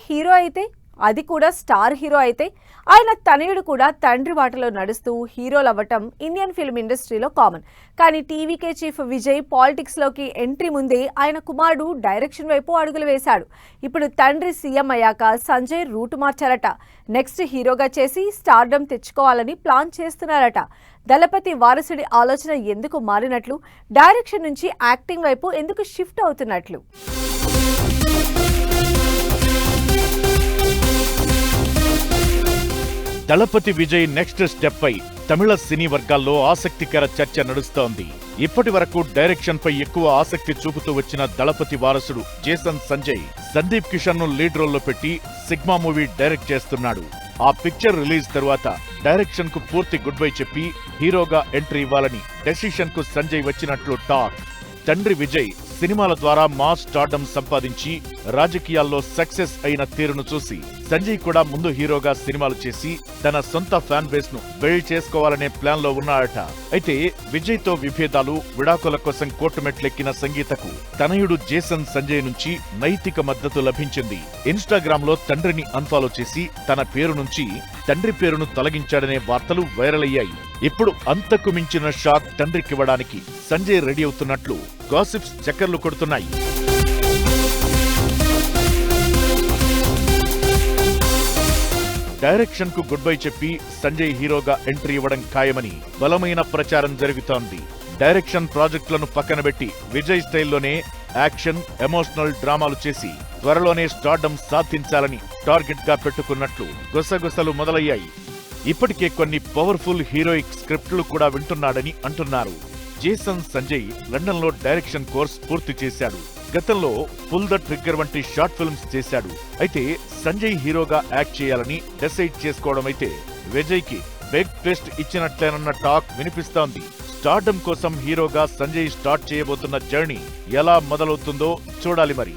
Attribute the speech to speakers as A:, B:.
A: Hero అయితే, అది కూడా స్టార్ హీరో అయితే, ఆయన తనయుడు కూడా తండ్రి బాటలో నడుస్తూ హీరోలు అవ్వటం ఇండియన్ ఫిల్మ్ ఇండస్ట్రీలో కామన్. కానీ టీవీకే చీఫ్ విజయ్ పాలిటిక్స్లోకి ఎంట్రీ ముందే ఆయన కుమారుడు డైరెక్షన్ వైపు అడుగులు వేశాడు. ఇప్పుడు తండ్రి సీఎం అయ్యాక సంజయ్ రూటు మార్చారట. నెక్స్ట్ హీరోగా చేసి స్టార్డమ్ తెచ్చుకోవాలని ప్లాన్ చేస్తున్నారట. దళపతి వారసుడి ఆలోచన ఎందుకు మారినట్లు, డైరెక్షన్ నుంచి యాక్టింగ్ వైపు ఎందుకు షిఫ్ట్ అవుతున్నట్లు.
B: దళపతి విజయ్ నెక్స్ట్ స్టెప్ పై తమిళ సినీ వర్గాల్లో ఆసక్తికర చర్చ నడుస్తోంది. ఇప్పటి వరకు డైరెక్షన్ పై ఎక్కువ ఆసక్తి చూపుతూ వచ్చిన దళపతి వారసుడు జేసన్ సంజయ్ సందీప్ కిషన్ ను లీడ్ రోల్లో పెట్టి సిగ్మా మూవీ డైరెక్ట్ చేస్తున్నాడు. ఆ పిక్చర్ రిలీజ్ తరువాత డైరెక్షన్ కు పూర్తి గుడ్ బై చెప్పి హీరోగా ఎంట్రీ ఇవ్వాలని డెసిషన్ కు సంజయ్ వచ్చినట్లు టాక్. తండ్రి విజయ్ సినిమాల ద్వారా మాస్ స్టార్డమ్ సంపాదించి రాజకీయాల్లో సక్సెస్ అయిన తీరును చూసి సంజయ్ కూడా ముందు హీరోగా సినిమాలు చేసి తన సొంత ఫ్యాన్ బేస్ ను బిల్డ్ చేసుకోవాలనే ప్లాన్ లో ఉన్నాడట. అయితే విజయ్ తో విభేదాలు, విడాకుల కోసం కోర్టు మెట్లెక్కిన సంగీతకు తనయుడు జేసన్ సంజయ్ నుంచి నైతిక మద్దతు లభించింది. ఇన్స్టాగ్రామ్ లో తండ్రిని అన్ఫాలో చేసి తన పేరు నుంచి తండ్రి పేరును తొలగించాడనే వార్తలు వైరల్ అయ్యాయి. ఇప్పుడు అంతకు మించిన షాక్ తండ్రికివ్వడానికి సంజయ్ రెడీ అవుతున్నట్లు గాసిప్స్ చక్కర్లు కొడుతున్నాయి. డైరెక్షన్ కు గుడ్ బై చెప్పి సంజయ్ హీరోగా ఎంట్రీ ఇవ్వడం ఖాయమని బలమైన ప్రచారం జరుగుతోంది. డైరెక్షన్ ప్రాజెక్టులను పక్కనబెట్టి విజయ్ స్టైల్లోనే యాక్షన్, ఎమోషనల్ డ్రామాలు చేసి త్వరలోనే స్టార్డమ్ సాధించాలని టార్గెట్ గా పెట్టుకున్నట్లు గుసగుసలు మొదలయ్యాయి. ఇప్పటికే కొన్ని పవర్ఫుల్ హీరోయిక్ స్క్రిప్టులు కూడా వింటున్నాడని అంటున్నారు. జేసన్ సంజయ్ లండన్ లో డైరెక్షన్ కోర్స్ పూర్తి చేశాడు. గతంలో పుల్ ద ట్రిగ్గర్ వంటి షార్ట్ ఫిల్మ్స్ చేశాడు. అయితే సంజయ్ హీరోగా యాక్ట్ చేయాలని డిసైడ్ చేసుకోవడం అయితే విజయ్ కి బిగ్ ట్విస్ట్ ఇచ్చినట్లేనన్న టాక్ వినిపిస్తోంది. స్టార్డమ్ కోసం హీరోగా సంజయ్ స్టార్ట్ చేయబోతున్న జర్నీ ఎలా మొదలవుతుందో చూడాలి మరి.